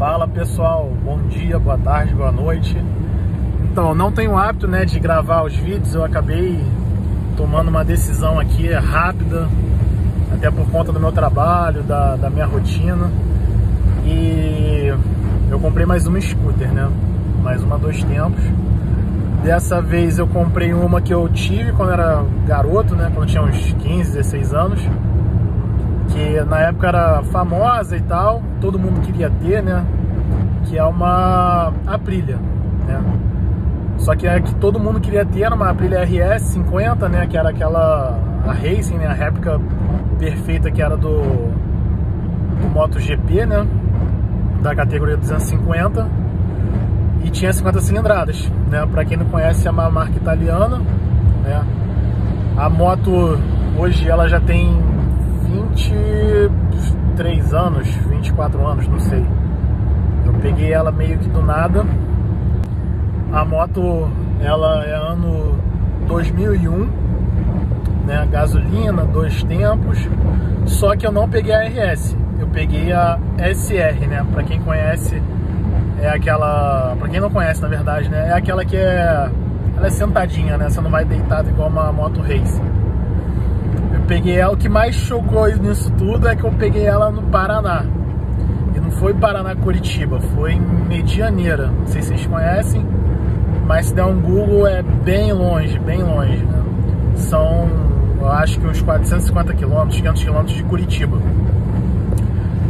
Fala pessoal, bom dia, boa tarde, boa noite. Então, não tenho o hábito, né, de gravar os vídeos. Eu acabei tomando uma decisão aqui rápida, até por conta do meu trabalho, da minha rotina. E eu comprei mais uma scooter, né, mais uma 2 tempos. Dessa vez eu comprei uma que eu tive quando era garoto, né, quando eu tinha uns 15, 16 anos. Que na época era famosa e tal, todo mundo queria ter, né? Que é uma Aprilia, né? Só que a que todo mundo queria ter era uma Aprilia RS 50, né? Que era aquela, a Racing, né? A réplica perfeita que era do MotoGP, né? Da categoria 250. E tinha 50 cilindradas, né? Pra quem não conhece, é uma marca italiana, né? A moto hoje ela já tem 23 anos, 24 anos, não sei. Eu peguei ela meio que do nada. A moto, ela é ano 2001, né? Gasolina, 2 tempos. Só que eu não peguei a RS, eu peguei a SR, né? Pra quem conhece, é aquela... Pra quem não conhece, na verdade, né? É aquela que ela é sentadinha, né? Você não vai deitado igual uma moto race. Peguei ela, o que mais chocou nisso tudo é que eu peguei ela no Paraná. E não foi Paraná Curitiba, foi em Medianeira. Não sei se vocês conhecem, mas se der um Google é bem longe, né? São, eu acho que uns 450 km, 500 km de Curitiba.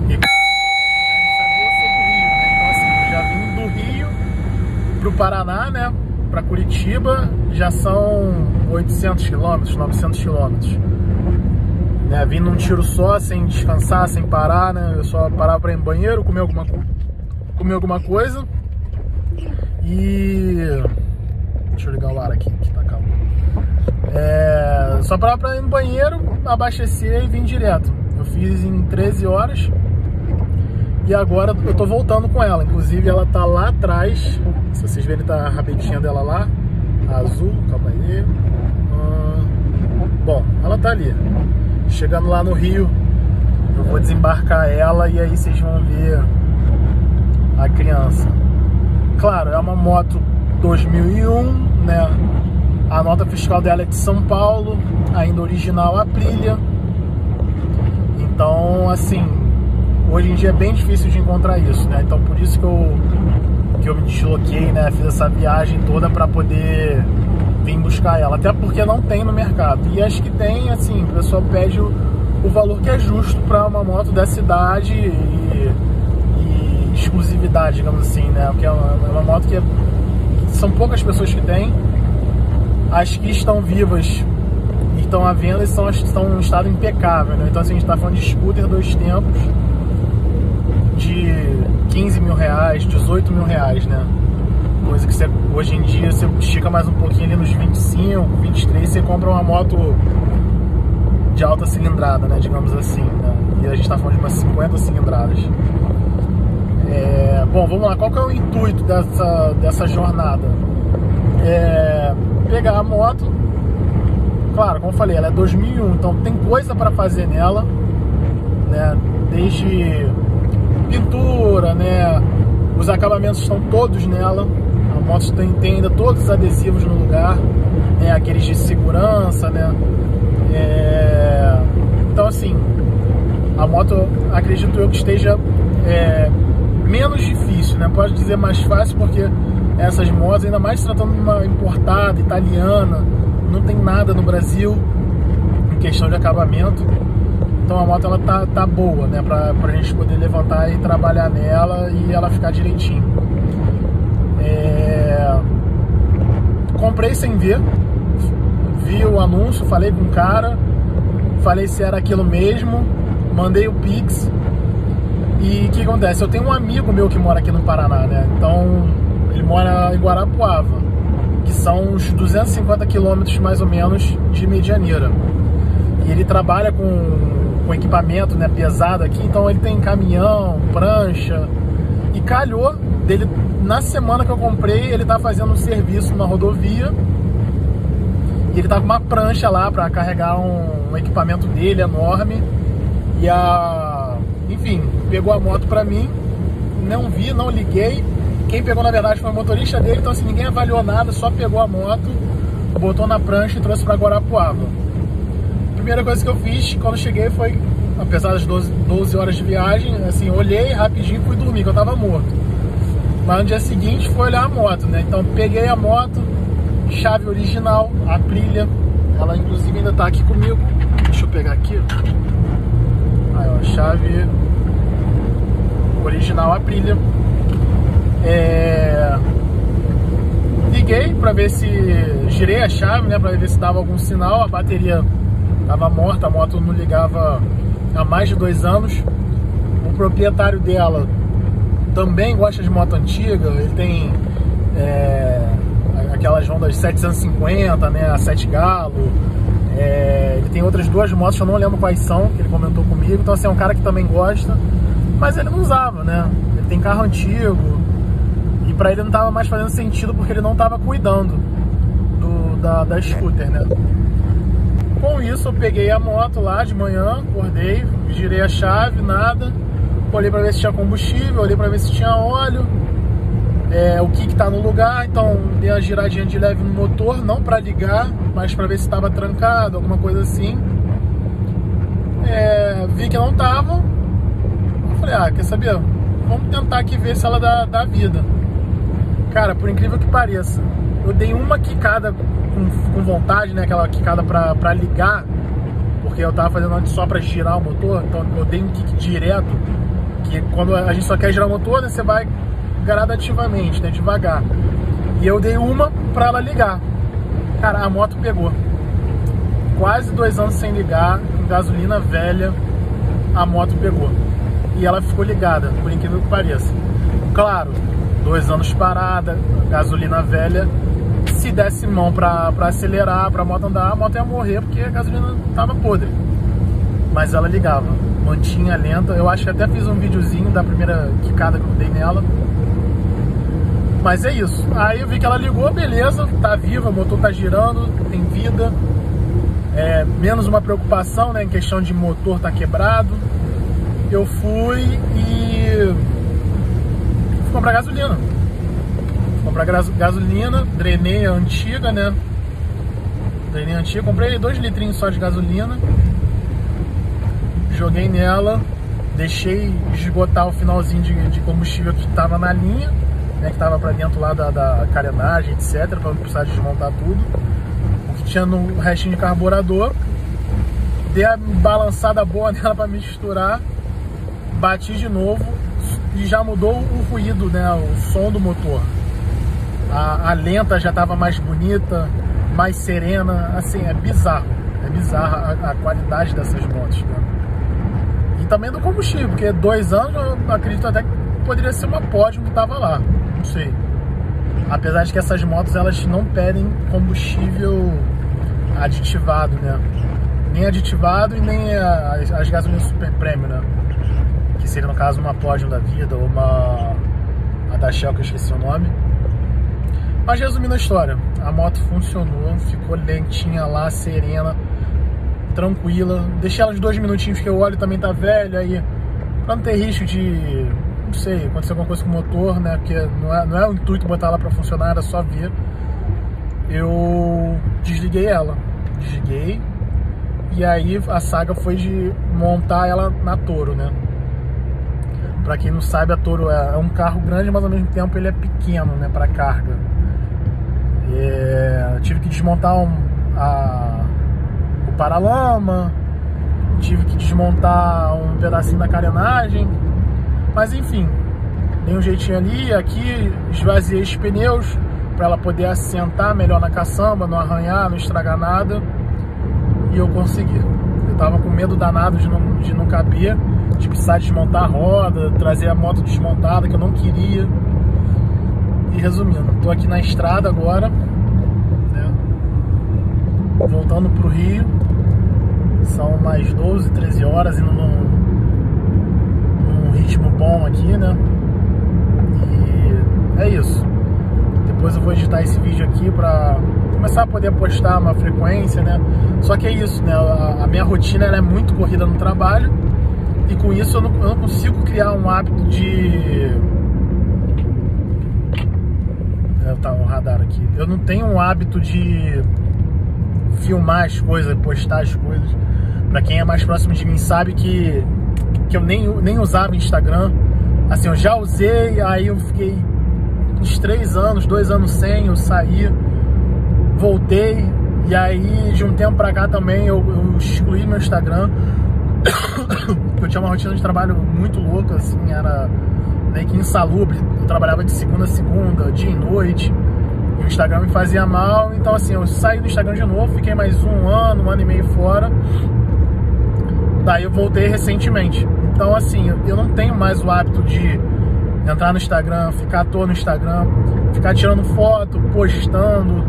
E então assim, já vim do Rio pro Paraná, né? Pra Curitiba já são 800 km, 900 km. Né, vim num tiro só, sem descansar, sem parar, né? Eu só parava pra ir no banheiro, comer alguma coisa. E... deixa eu ligar o ar aqui, que tá calmo. Só parava pra ir no banheiro, abastecer e vim direto. Eu fiz em 13 horas. E agora eu tô voltando com ela. Inclusive ela tá lá atrás. Se vocês verem, tá a rabetinha dela lá. A azul, calma aí. Bom, ela tá ali. Chegando lá no Rio, eu vou desembarcar ela e aí vocês vão ver a criança. Claro, é uma moto 2001, né? A nota fiscal dela é de São Paulo, ainda original Aprilia. Então, assim, hoje em dia é bem difícil de encontrar isso, né? Então, por isso que eu me desloquei, né? Fiz essa viagem toda para poder vim buscar ela, até porque não tem no mercado. E acho que tem, assim, o pessoal pede o valor que é justo para uma moto dessa idade e exclusividade, digamos assim, né? Porque é uma moto que são poucas pessoas que tem. As que estão vivas e estão à venda estão em um estado impecável, né? Então assim, a gente tá falando de scooter 2 tempos de 15 mil reais, 18 mil reais, né? Coisa que você, hoje em dia, você estica mais um pouquinho ali nos 25, 23, você compra uma moto de alta cilindrada, né, digamos assim, né? E a gente tá falando de umas 50 cilindradas. Bom, vamos lá, qual que é o intuito dessa jornada? Pegar a moto, claro, como eu falei, ela é 2001, então tem coisa para fazer nela, né, desde pintura, né, os acabamentos estão todos nela. A moto tem ainda todos os adesivos no lugar, né, aqueles de segurança, né? Então assim, a moto, acredito eu que esteja menos difícil, né? Pode dizer mais fácil, porque essas motos, ainda mais tratando de uma importada, italiana, não tem nada no Brasil em questão de acabamento. Então a moto ela tá boa, né? Pra gente poder levantar e trabalhar nela e ela ficar direitinho. Comprei sem ver, vi o anúncio, falei com o cara, falei se era aquilo mesmo, mandei o Pix. E o que acontece? Eu tenho um amigo meu que mora aqui no Paraná, né? Então ele mora em Guarapuava, que são uns 250 quilômetros mais ou menos de Medianeira. E ele trabalha com equipamento, né, pesado aqui, então ele tem caminhão, prancha. E calhou dele, na semana que eu comprei, ele tá fazendo um serviço na rodovia. E ele tá com uma prancha lá para carregar um equipamento dele enorme. E enfim, pegou a moto pra mim não vi, não liguei. Quem pegou, na verdade, foi o motorista dele, então assim, ninguém avaliou nada, só pegou a moto, botou na prancha e trouxe para Guarapuava. A primeira coisa que eu fiz quando cheguei foi, apesar das 12 horas de viagem, assim, olhei rapidinho e fui dormir, que eu tava morto. Mas no dia seguinte foi olhar a moto, né? Então peguei a moto, chave original, Aprilia, ela inclusive ainda tá aqui comigo. Deixa eu pegar aqui. Aí, ó, chave original Aprilia. Liguei pra ver se... girei a chave, né, pra ver se dava algum sinal. A bateria tava morta, a moto não ligava há mais de 2 anos. O proprietário dela também gosta de moto antiga. Ele tem aquelas Hondas 750, né, a 7 galo. Ele tem outras 2 motos que eu não lembro quais são, que ele comentou comigo. Então assim, é um cara que também gosta, mas ele não usava, né? Ele tem carro antigo e pra ele não tava mais fazendo sentido, porque ele não tava cuidando da scooter, né? Com isso eu peguei a moto lá de manhã, acordei, girei a chave, nada. Olhei pra ver se tinha combustível, olhei pra ver se tinha óleo, o que tá no lugar. Então dei uma giradinha de leve no motor, não pra ligar, mas pra ver se tava trancado, alguma coisa assim. Vi que não tava. Eu falei, quer saber? Vamos tentar aqui ver se ela dá vida. Cara, por incrível que pareça, eu dei uma quicada com vontade, né? Aquela quicada pra ligar, porque eu tava fazendo antes só pra girar o motor. Então eu dei um kick direto, que quando a gente só quer girar o motor, né, você vai gradativamente, né, devagar. E eu dei uma pra ela ligar. Cara, a moto pegou. Quase 2 anos sem ligar, com gasolina velha, a moto pegou. E ela ficou ligada, por incrível que pareça. Claro, 2 anos parada, gasolina velha. Se desse mão pra acelerar, pra moto andar, a moto ia morrer, porque a gasolina tava podre. Mas ela ligava, mantinha lenta. Eu acho que até fiz um videozinho da primeira quicada que eu dei nela. Mas é isso. Aí eu vi que ela ligou, beleza, tá viva, o motor tá girando, tem vida. Menos uma preocupação, né, em questão de motor tá quebrado. Eu fui comprar gasolina. Comprar gasolina, drenei a antiga, né? Drenei a antiga, comprei 2 litrinhos só de gasolina. Joguei nela, deixei esgotar o finalzinho de combustível que estava na linha, né, que estava para dentro lá da carenagem, etc, para não precisar desmontar tudo. O que tinha no restinho de carburador. Dei a balançada boa nela para misturar, bati de novo e já mudou o ruído, né, o som do motor. A lenta já estava mais bonita, mais serena, assim, é bizarro a qualidade dessas motos, né? E também do combustível, porque 2 anos eu acredito até que poderia ser uma Podium que estava lá, não sei. Apesar de que essas motos, elas não pedem combustível aditivado, né? Nem aditivado e nem as gasolinas super premium, né? Que seria no caso uma Podium da vida ou a da Shell, que eu esqueci o nome. Mas resumindo a história, a moto funcionou, ficou lentinha lá, serena, tranquila. Deixei ela de 2 minutinhos, porque o óleo também tá velho, aí pra não ter risco de, não sei, acontecer alguma coisa com o motor, né? Porque não é o intuito botar ela pra funcionar, era só ver. Eu desliguei ela, e aí a saga foi de montar ela na Toro, né? Pra quem não sabe, a Toro é um carro grande, mas ao mesmo tempo ele é pequeno, né, pra carga. Tive que desmontar o paralama, tive que desmontar um pedacinho da carenagem, mas enfim, dei um jeitinho ali, aqui, esvaziei os pneus para ela poder assentar melhor na caçamba, não arranhar, não estragar nada, e eu consegui. Eu tava com medo danado de não caber, de precisar desmontar a roda, trazer a moto desmontada, que eu não queria. E resumindo, tô aqui na estrada agora, né, voltando pro Rio. São mais 12, 13 horas, indo num ritmo bom aqui, né? E é isso. Depois eu vou editar esse vídeo aqui pra começar a poder postar uma frequência, né? Só que é isso, né? A minha rotina, ela é muito corrida no trabalho, e com isso eu não consigo criar um hábito de eu não tenho um hábito de filmar as coisas, postar as coisas. Pra quem é mais próximo de mim sabe que eu nem usava Instagram. Assim, eu já usei, aí eu fiquei uns 2 anos sem, eu saí, voltei, e aí de um tempo pra cá também eu excluí meu Instagram. Eu tinha uma rotina de trabalho muito louca, assim, era meio que insalubre. Eu trabalhava de segunda a segunda, dia e noite, e o Instagram me fazia mal. Então assim, eu saí do Instagram de novo, fiquei mais 1 ano e meio fora. Daí eu voltei recentemente. Então assim, eu não tenho mais o hábito de entrar no Instagram, ficar à toa no Instagram, ficar tirando foto, postando.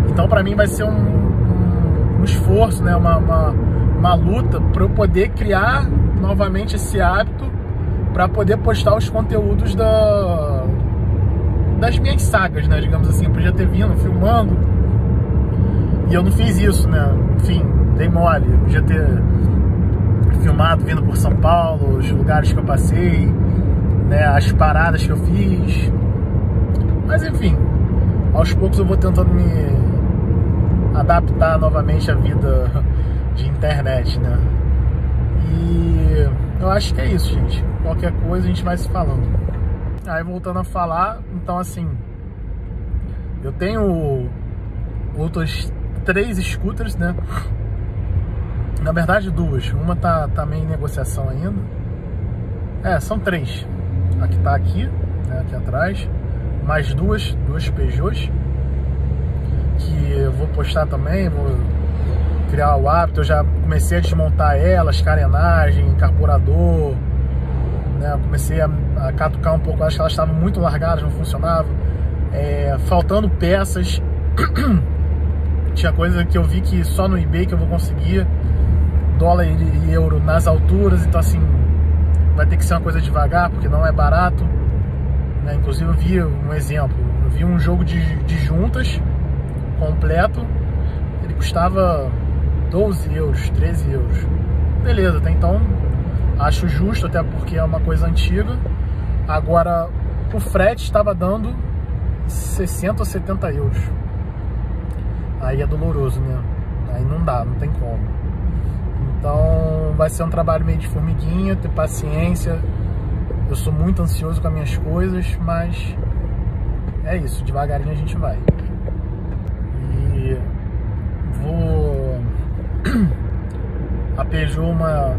Então pra mim vai ser um esforço, né? Uma luta para eu poder criar novamente esse hábito, para poder postar os conteúdos das minhas sagas, né? Digamos assim, eu podia ter vindo filmando e eu não fiz isso, né? Enfim, dei mole. Eu podia ter filmado vindo por São Paulo, os lugares que eu passei, né? As paradas que eu fiz. Mas enfim, aos poucos eu vou tentando me adaptar novamente à vida de internet, né? E eu acho que é isso, gente. Qualquer coisa a gente vai se falando. Aí voltando a falar, então assim, eu tenho outras 3 scooters, né? Na verdade 2. Uma tá meio em negociação ainda. São 3. A que tá aqui, né? Aqui atrás. Mais duas Peugeots, que eu vou postar também, vou criar o hábito. Eu já comecei a desmontar elas, carenagem, carburador, né? Eu comecei a catucar um pouco, acho que elas estavam muito largadas, não funcionavam, faltando peças. Tinha coisa que eu vi que só no eBay que eu vou conseguir, dólar e euro nas alturas, então assim, vai ter que ser uma coisa devagar, porque não é barato, né? Inclusive eu vi um exemplo, eu vi um jogo de juntas completo, ele custava 12 euros, 13 euros. Beleza, até então acho justo, até porque é uma coisa antiga. Agora o frete estava dando 60 ou 70 euros. Aí é doloroso, né? Aí não dá, não tem como. Então vai ser um trabalho meio de formiguinha, ter paciência. Eu sou muito ansioso com as minhas coisas, mas é isso, devagarinho a gente vai. E vou... A Peugeot, uma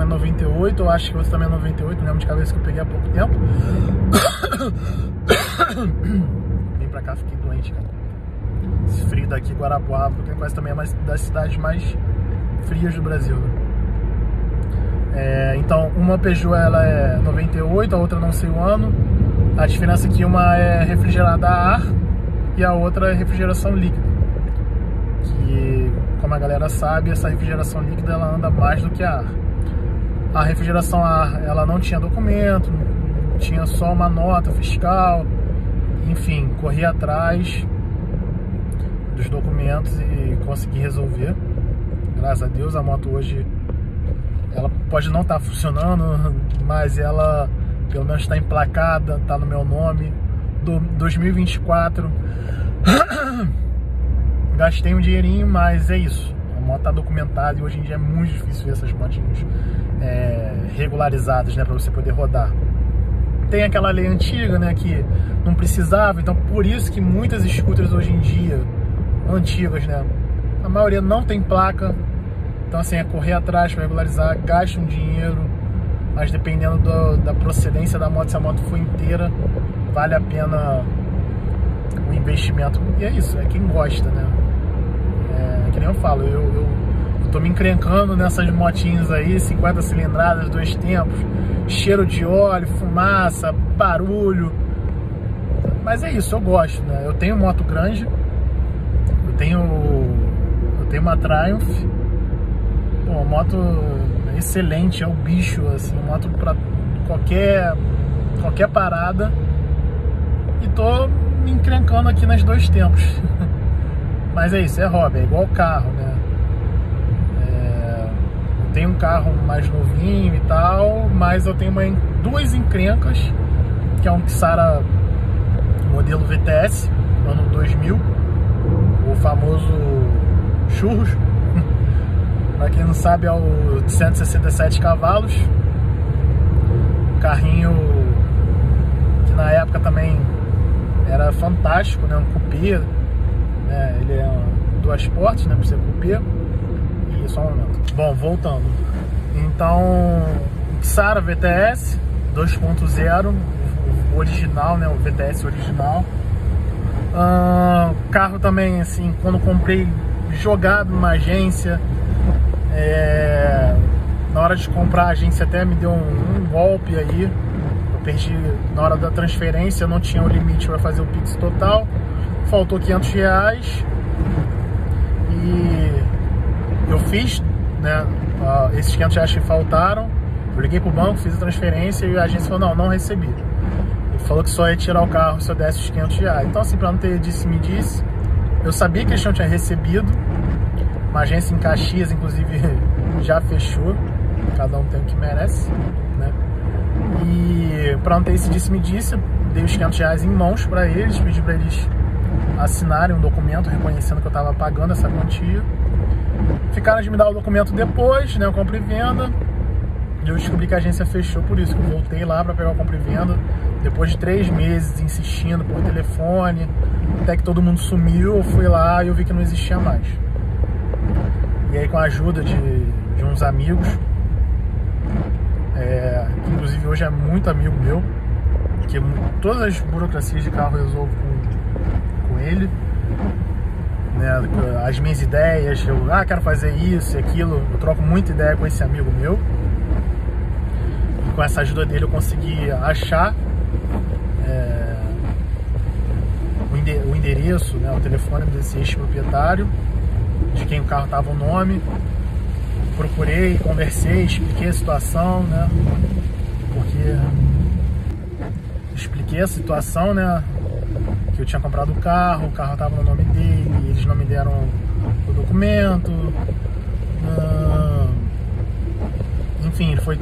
é 98, eu acho que outra também é 98, não lembro de cabeça, que eu peguei há pouco tempo. Vim pra cá, fiquei doente, cara. Esse frio daqui, Guarapuava, porque quase também é uma das cidades mais frias do Brasil, né? Então, uma Peugeot ela é 98, a outra não sei o ano. A diferença é que uma é refrigerada a ar e a outra é refrigeração líquida. Que, como a galera sabe, essa refrigeração líquida ela anda mais do que a ar. A refrigeração a ar, ela não tinha documento, tinha só uma nota fiscal. Enfim, corri atrás dos documentos e consegui resolver. Graças a Deus, a moto hoje ela pode não estar funcionando, mas ela pelo menos está emplacada, está no meu nome. 2024. Gastei um dinheirinho, mas é isso. A moto está documentada e hoje em dia é muito difícil ver essas motinhas regularizadas, né, para você poder rodar. Tem aquela lei antiga, né, que não precisava, então por isso que muitas scooters hoje em dia, antigas, né, a maioria não tem placa. Então assim, é correr atrás para regularizar, gasta um dinheiro, mas dependendo da procedência da moto, se a moto for inteira, vale a pena o investimento. E é isso, é quem gosta, né? Que nem eu falo, eu tô me encrencando nessas motinhas aí, 50 cilindradas, 2 tempos, cheiro de óleo, fumaça, barulho. Mas é isso, eu gosto, né? Eu tenho moto grande, eu tenho uma Triumph. Pô, a moto é excelente, é o bicho, assim, moto pra qualquer parada. E tô me encrencando aqui nas 2 tempos. Mas é isso, é hobby, é igual carro, né? Eu tenho um carro mais novinho e tal, mas eu tenho 2 encrencas, que é um Xara modelo VTS, ano 2000, o famoso Churros. Pra quem não sabe, é o de 167 cavalos, carrinho que na época também era fantástico, né? Um cupê, né? Ele é duas portas, né? Por ser cupê. E só um momento. Bom, voltando. Então, Xara VTS 2.0, o original, né? O VTS original. Carro também, assim, quando comprei, jogado numa agência. Na hora de comprar, a agência até me deu um golpe aí. Eu perdi na hora da transferência, eu não tinha o limite para fazer o Pix total, faltou R$500 e eu fiz, né, esses R$500 que faltaram. Eu liguei pro banco, fiz a transferência e a agência falou: não recebi. Ele falou que só ia tirar o carro se eu desse os R$500. Então, assim, para não ter disse-me-disse, eu sabia que eles não tinham recebido. Uma agência em Caxias, inclusive, já fechou. Cada um tem o que merece, né? E para não ter esse disse-me-disse, dei os R$500 em mãos para eles, pedi para eles assinarem um documento reconhecendo que eu estava pagando essa quantia. Ficaram de me dar o documento depois, né? Compra e venda. E eu descobri que a agência fechou, por isso que eu voltei lá para pegar o compra e venda. Depois de 3 meses insistindo por telefone, até que todo mundo sumiu, eu fui lá e eu vi que não existia mais. E aí, com a ajuda de uns amigos, que inclusive hoje é muito amigo meu, que todas as burocracias de carro eu resolvo com ele, né? As minhas ideias, eu quero fazer isso e aquilo, eu troco muita ideia com esse amigo meu. E com essa ajuda dele eu consegui achar o endereço, né, o telefone desse ex-proprietário, de quem o carro estava o nome. Procurei, conversei, expliquei a situação, né? Porque expliquei a situação, né? Que eu tinha comprado o carro estava no nome dele, eles não me deram o documento. Enfim, ele foi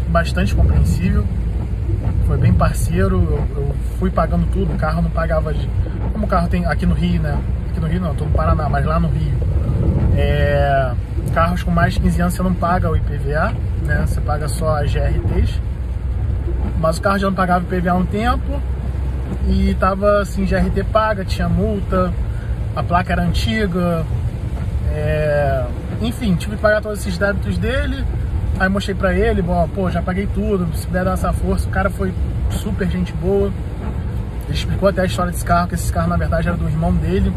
bastante compreensível, foi bem parceiro. Eu fui pagando tudo, o carro não pagava de... Como o carro tem aqui no Rio, né? Aqui no Rio não, estou no Paraná, mas lá no Rio, carros com mais de 15 anos você não paga o IPVA, né? Você paga só as GRTs. Mas o carro já não pagava IPVA há um tempo e tava assim, GRT paga, tinha multa, a placa era antiga, enfim, tive que pagar todos esses débitos dele. Aí mostrei pra ele, bom, pô, já paguei tudo, se puder dar essa força. O cara foi super gente boa. Ele explicou até a história desse carro, que esse carro na verdade era do irmão dele,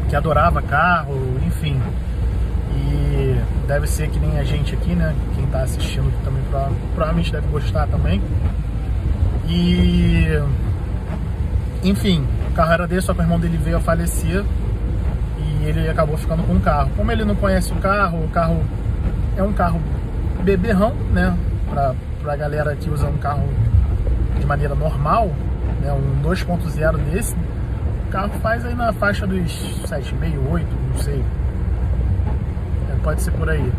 que adorava carro, enfim. E deve ser que nem a gente aqui, né? Quem tá assistindo também provavelmente deve gostar também. E... enfim, o carro era dele, só que o irmão dele veio a falecer e ele acabou ficando com o carro. Como ele não conhece o carro é um carro beberrão, né? Pra galera que usa um carro de maneira normal, né? Um 2.0 desse, o carro faz aí na faixa dos 7,5, 8, não sei. Pode ser por aí.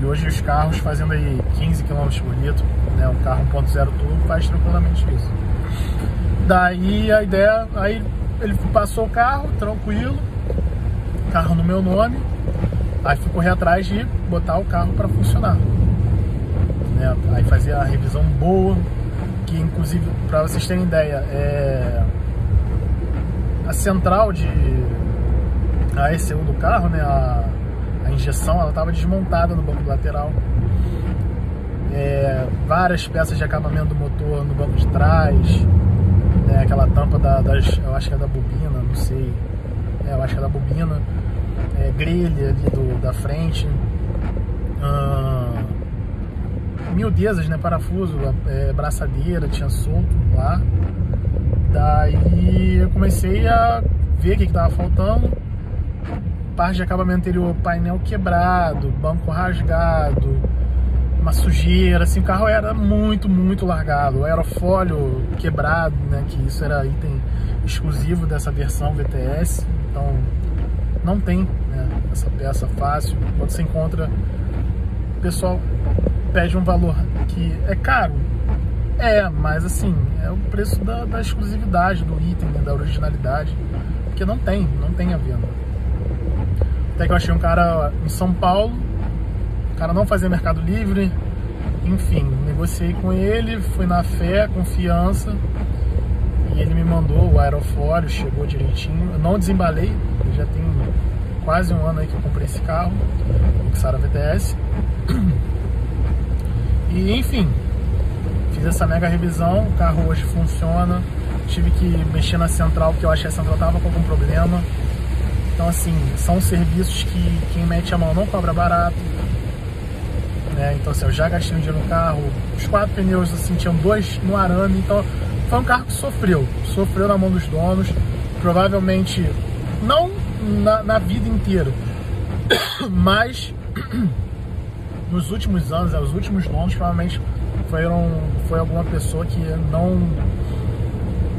E hoje os carros fazendo aí 15 km por litro, né? Um carro 1.0 turbo faz tranquilamente isso. Daí a ideia, aí ele passou o carro, tranquilo, carro no meu nome. Aí fui correr atrás de botar o carro para funcionar, né? Aí fazer a revisão boa, que inclusive, para vocês terem ideia, a central de a ECU do carro, né? A injeção, ela estava desmontada no banco lateral. Várias peças de acabamento do motor no banco de trás, né? Aquela tampa eu acho que é da bobina, não sei. Eu acho que é da bobina. Grelha ali da frente. Miudezas, né? Parafuso, braçadeira, tinha solto lá. Daí eu comecei a ver o que estava faltando. Parte de acabamento anterior, painel quebrado, banco rasgado, uma sujeira, assim, o carro era muito, muito largado. O aerofólio quebrado, né, que isso era item exclusivo dessa versão VTS, então não tem, né, essa peça fácil. Quando você encontra, o pessoal pede um valor que é caro, Mas assim, é o preço da exclusividade do item, né, da originalidade, porque não tem a venda. Até que eu achei um cara em São Paulo, o cara não fazia Mercado Livre, enfim, negociei com ele, fui na fé, confiança, e ele me mandou o aerofólio, chegou direitinho. Eu não desembalei, já tem quase um ano aí que eu comprei esse carro, o Xara VTS. E enfim, fiz essa mega revisão, o carro hoje funciona. Tive que mexer na central, porque eu achei que a central estava com algum problema. Então assim, são serviços que quem mete a mão não cobra barato, né? Então assim, eu já gastei um dinheiro no carro, os 4 pneus assim, tinham 2 no arame, então foi um carro que sofreu na mão dos donos, provavelmente não na vida inteira, mas nos últimos anos, os últimos donos provavelmente foi alguma pessoa que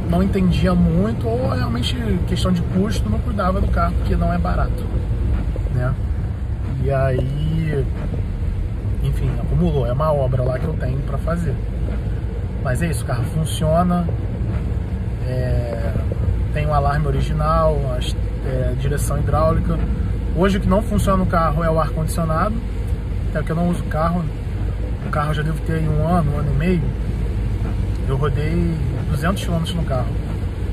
não entendia muito, ou realmente questão de custo, não cuidava do carro, porque não é barato, né? E aí, enfim, acumulou, é uma obra lá que eu tenho para fazer. Mas é isso, o carro funciona, tem um alarme original, direção hidráulica. Hoje o que não funciona no carro é o ar-condicionado, até porque eu não uso o carro já deve ter um ano e meio. Eu rodei 200 km no carro,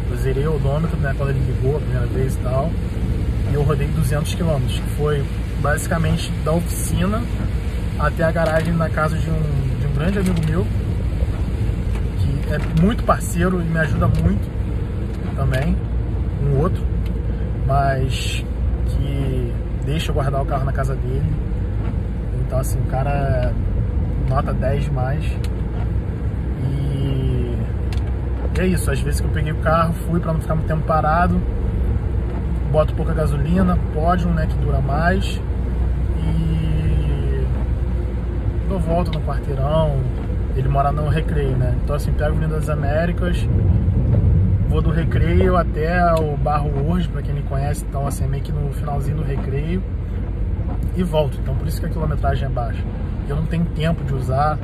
eu zerei o odômetro, né, quando ele ligou a primeira vez e tal, e eu rodei 200 km, que foi basicamente da oficina até a garagem na casa de um grande amigo meu, que é muito parceiro e me ajuda muito também, um outro, mas que deixa eu guardar o carro na casa dele. Então assim, o cara é nota 10 demais. E é isso, às vezes que eu peguei o carro, fui para não ficar muito tempo parado, boto pouca gasolina, Podium, né, que dura mais, e dou volta no quarteirão. Ele mora no Recreio, né, então assim, pego a Avenida das Américas, vou do Recreio até o Barro Hoje, para quem me conhece, então assim, é meio que no finalzinho do Recreio, e volto. Então por isso que a quilometragem é baixa, eu não tenho tempo de usar.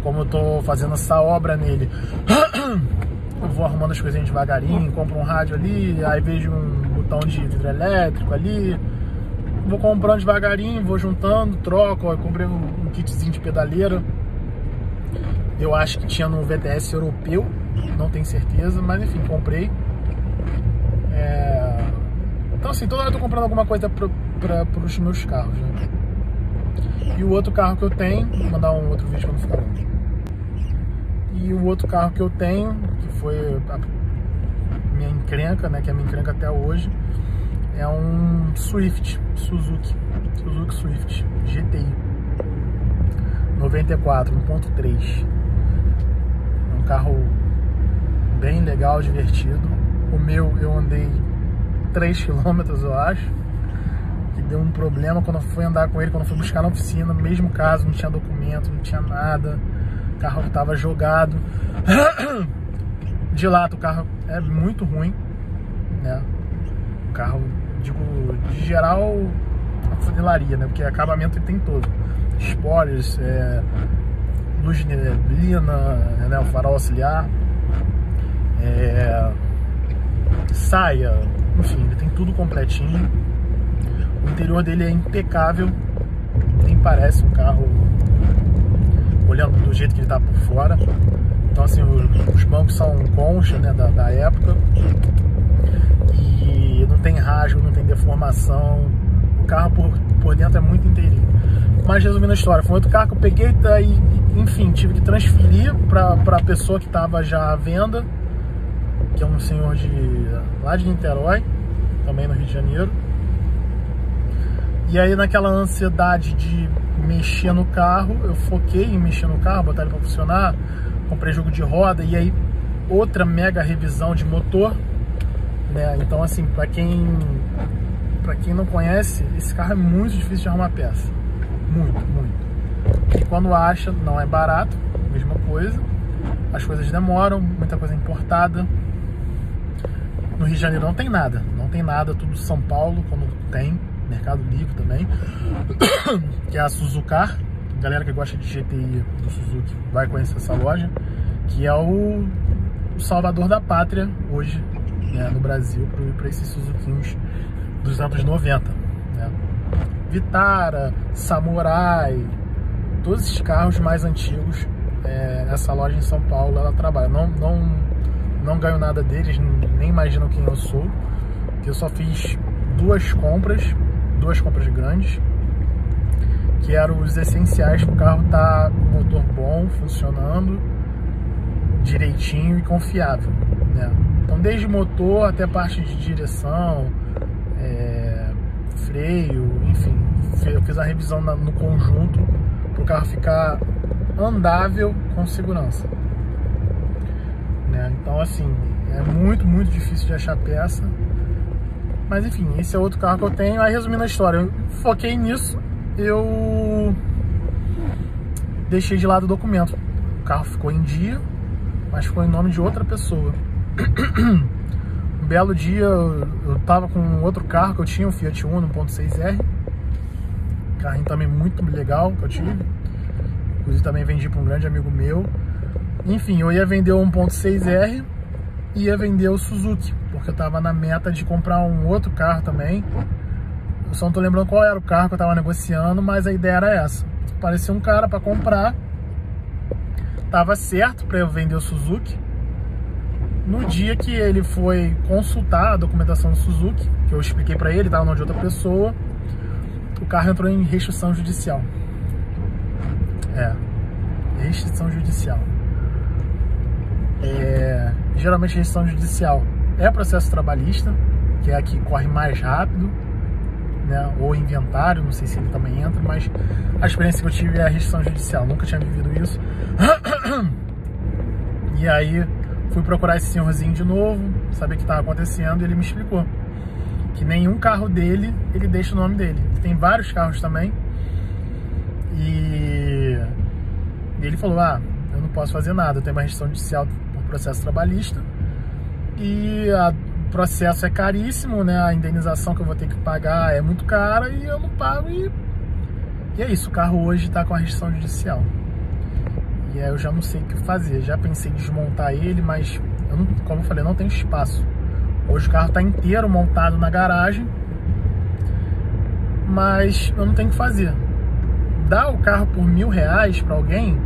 Como eu tô fazendo essa obra nele, eu vou arrumando as coisinhas devagarinho, compro um rádio ali, aí vejo um botão de vidro elétrico ali, vou comprando devagarinho, vou juntando, troco. Eu comprei um kitzinho de pedaleira, eu acho que tinha no VTS europeu, não tenho certeza, mas enfim, comprei. Então assim, toda hora eu tô comprando alguma coisa para os meus carros, né? E o outro carro que eu tenho, vou mandar um outro vídeo quando ficar longe. E o outro carro que eu tenho, que foi a minha encrenca, né, que é a minha encrenca até hoje, é um Swift, Suzuki Swift GTI 94, 1.3. É um carro bem legal, divertido. O meu eu andei 3 km, eu acho, que deu um problema quando eu fui andar com ele, quando eu fui buscar na oficina, no mesmo caso, não tinha documento, não tinha nada, o carro estava jogado. De lata o carro é muito ruim, né? O carro, digo, de geral, a funilaria, né? Porque acabamento ele tem todo. Spoilers, luz de neblina, né? O farol auxiliar, saia, enfim, ele tem tudo completinho. O interior dele é impecável, nem parece um carro, olhando do jeito que ele tá por fora. Então assim, os bancos são concha, né, da época, e não tem rasgo, não tem deformação. O carro por dentro é muito inteirinho. Mas resumindo a história, foi outro carro que eu peguei e, enfim, tive que transferir para a pessoa que estava já à venda, que é um senhor lá de Niterói, também no Rio de Janeiro. E aí, naquela ansiedade de mexer no carro, eu foquei em mexer no carro, botar ele para funcionar, comprei jogo de roda, e aí outra mega revisão de motor, né? Então assim, para quem não conhece, esse carro é muito difícil de arrumar peça, muito. E quando acha, não é barato, mesma coisa, as coisas demoram, muita coisa importada. No Rio de Janeiro não tem nada, tudo São Paulo, quando tem, Mercado Livre também, que é a Suzucar. Galera que gosta de GTI do Suzuki vai conhecer essa loja, que é o salvador da pátria hoje, né, no Brasil, para esses Suzuquinhos dos anos 90, né? Vitara, Samurai, todos esses carros mais antigos, essa loja em São Paulo ela trabalha. Não ganho nada deles, nem imaginam quem eu sou, que eu só fiz duas compras grandes, que eram os essenciais para o carro estar com motor bom, funcionando direitinho e confiável, né? Então, desde motor até parte de direção, freio, enfim, eu fiz a revisão no conjunto para o carro ficar andável com segurança, né? Então, assim, é muito difícil de achar peça, mas enfim, esse é outro carro que eu tenho. Aí, resumindo a história, eu foquei nisso, eu deixei de lado o documento. O carro ficou em dia, mas ficou em nome de outra pessoa. Um belo dia eu tava com outro carro que eu tinha, um Fiat Uno 1.6R, carrinho também muito legal que eu tive, inclusive também vendi para um grande amigo meu. Enfim, eu ia vender o 1.6R e ia vender o Suzuki, porque eu tava na meta de comprar um outro carro também. Eu só não tô lembrando qual era o carro que eu tava negociando, mas a ideia era essa. Apareceu um cara para comprar, tava certo para eu vender o Suzuki. No dia que ele foi consultar a documentação do Suzuki, que eu expliquei para ele, estava no nome de outra pessoa, o carro entrou em restrição judicial. Restrição judicial. Geralmente restrição judicial é processo trabalhista, que é a que corre mais rápido, né? Ou inventário, não sei se ele também entra, mas a experiência que eu tive é a restrição judicial, nunca tinha vivido isso. E aí fui procurar esse senhorzinho de novo, saber o que estava acontecendo, e ele me explicou que nenhum carro dele, ele deixa o nome dele. Ele tem vários carros também, e ele falou, eu não posso fazer nada, eu tenho uma restrição judicial por processo trabalhista, e o processo é caríssimo, né? A indenização que eu vou ter que pagar é muito cara, e eu não pago, e é isso, o carro hoje está com a restrição judicial. E aí eu já não sei o que fazer. Já pensei em desmontar ele, mas eu não, como eu falei, não tem espaço. Hoje o carro está inteiro montado na garagem, mas eu não tenho o que fazer. Dar o carro por R$1.000 para alguém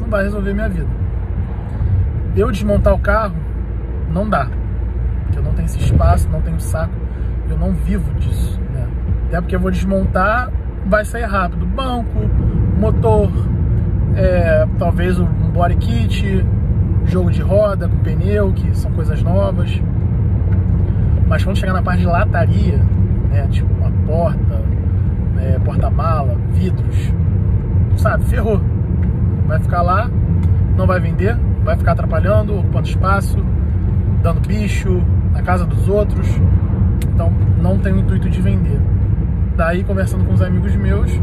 não vai resolver minha vida. Eu desmontar o carro não dá, porque eu não tenho esse espaço, não tenho saco, eu não vivo disso, né? Até porque eu vou desmontar, vai sair rápido. Banco, motor, talvez um body kit, jogo de roda com pneu, que são coisas novas. Mas quando chegar na parte de lataria, né, tipo uma porta, porta-mala, vidros, sabe, ferrou. Vai ficar lá, não vai vender, vai ficar atrapalhando, ocupando espaço, dando bicho na casa dos outros. Então não tenho o intuito de vender. Daí, conversando com os amigos meus,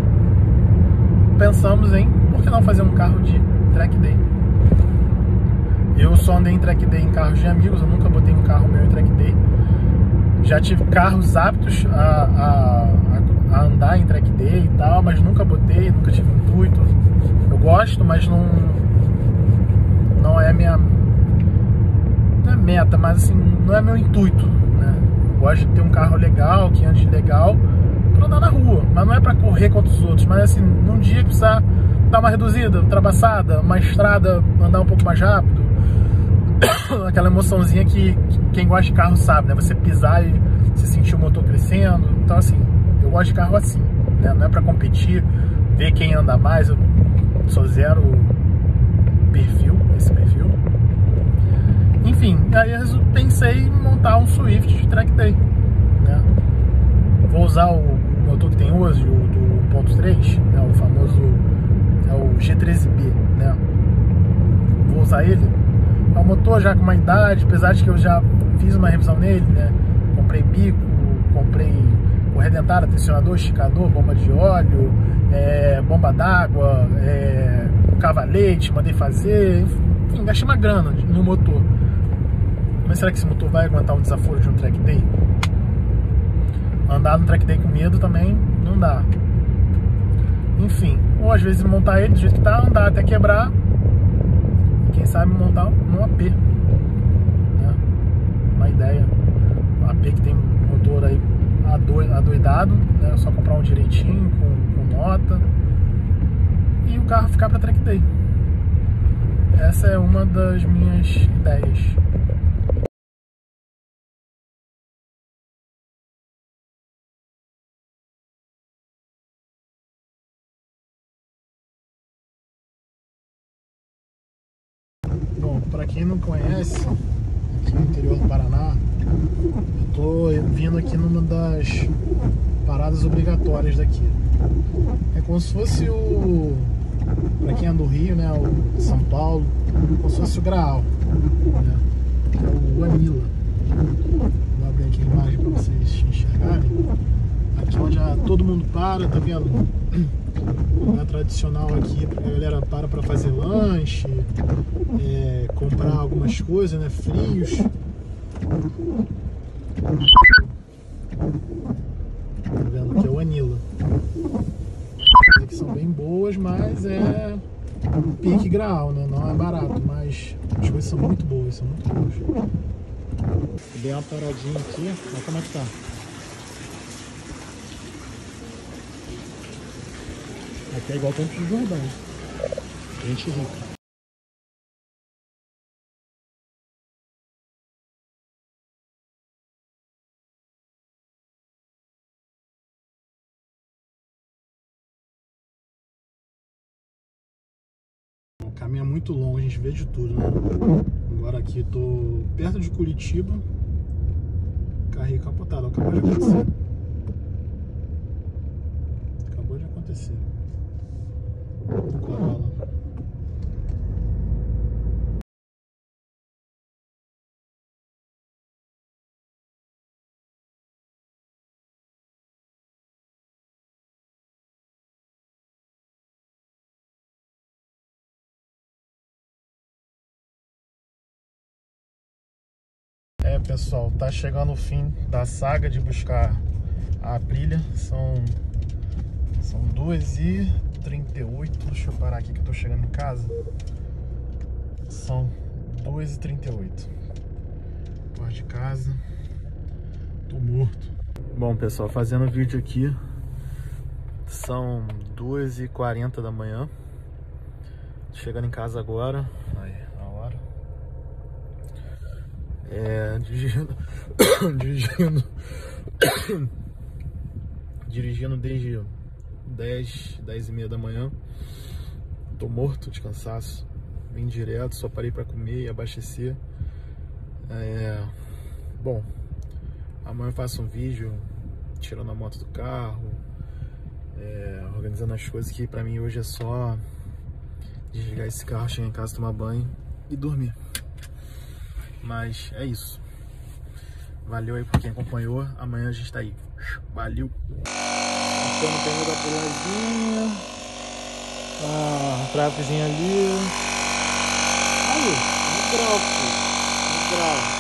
pensamos em por que não fazer um carro de track day. Eu só andei em track day em carros de amigos, eu nunca botei um carro meu em track day. Já tive carros aptos a andar em track day e tal, mas nunca botei, nunca tive intuito. Eu gosto, mas não é minha, não é meta, mas assim, não é meu intuito, né? Eu gosto de ter um carro legal, que ande legal, pra andar na rua, mas não é pra correr contra os outros, mas assim, num dia que precisar dar uma reduzida, ultrapassada, uma estrada, andar um pouco mais rápido, aquela emoçãozinha que quem gosta de carro sabe, né? Você pisar e você sentir o motor crescendo. Então assim, eu gosto de carro assim, né? Não é pra competir, ver quem anda mais. Eu sou zero esse perfil. Enfim, aí eu pensei em montar um Swift de track day, né? Vou usar o motor que tem hoje, o do 1.3, né? O famoso o G13B, né? Vou usar ele. É um motor já com uma idade, apesar de que eu já fiz uma revisão nele, né? Comprei bico, comprei correia dentada, tensionador, esticador, bomba de óleo, bomba d'água, cavalete, mandei fazer, enfim, gastei uma grana no motor. Mas será que esse motor vai aguentar um desaforo de um track day? Andar no track day com medo também não dá. Enfim, ou às vezes montar ele do jeito que tá, andar até quebrar quem sabe montar um AP, né? Uma ideia, um AP que tem motor aí adoidado, né? É só comprar um direitinho, com nota, e o carro ficar para track day. Essa é uma das minhas ideias. Bom, para quem não conhece, aqui no interior do Paraná, eu tô vindo aqui numa das paradas obrigatórias daqui. É como se fosse para quem é do Rio, né, o de São Paulo, como se fosse o Graal, né, que é o Anila. Vou abrir aqui a imagem para vocês enxergarem. Aqui onde todo mundo para, tá vendo? Lugar tradicional aqui, a galera para fazer lanche, comprar algumas coisas, né, frios. Tá vendo? Aqui é o Anila. Aqui são bem boas, mas é pique Graal, né? Não é barato, mas as coisas são muito boas, são muito boas. Dei uma paradinha aqui, olha como é que tá. Aqui é igual Campos do Jordão. Gente rica. O caminho é muito longo, a gente vê de tudo, né? Agora aqui tô perto de Curitiba. Carrinho capotado, acabou de acontecer. Acabou de acontecer. Corolla. Pessoal, tá chegando o fim da saga de buscar a Aprilia. São 2h38. Deixa eu parar aqui que eu tô chegando em casa. São 2h38. Porta de casa. Tô morto. Bom, pessoal, fazendo vídeo aqui. São 2h40 da manhã. Chegando em casa agora. Aí, a hora. Dirigindo desde 10h30 da manhã. Tô morto de cansaço. Vim direto, só parei pra comer e abastecer. Bom, amanhã eu faço um vídeo tirando a moto do carro, organizando as coisas, que pra mim hoje é só desligar esse carro, chegar em casa, tomar banho e dormir. Mas é isso. Valeu aí por quem acompanhou. Amanhã a gente tá aí. Valeu. Passando o pneu da puladinha. Trapzinha ali. Aí, no grau, filho. No grau.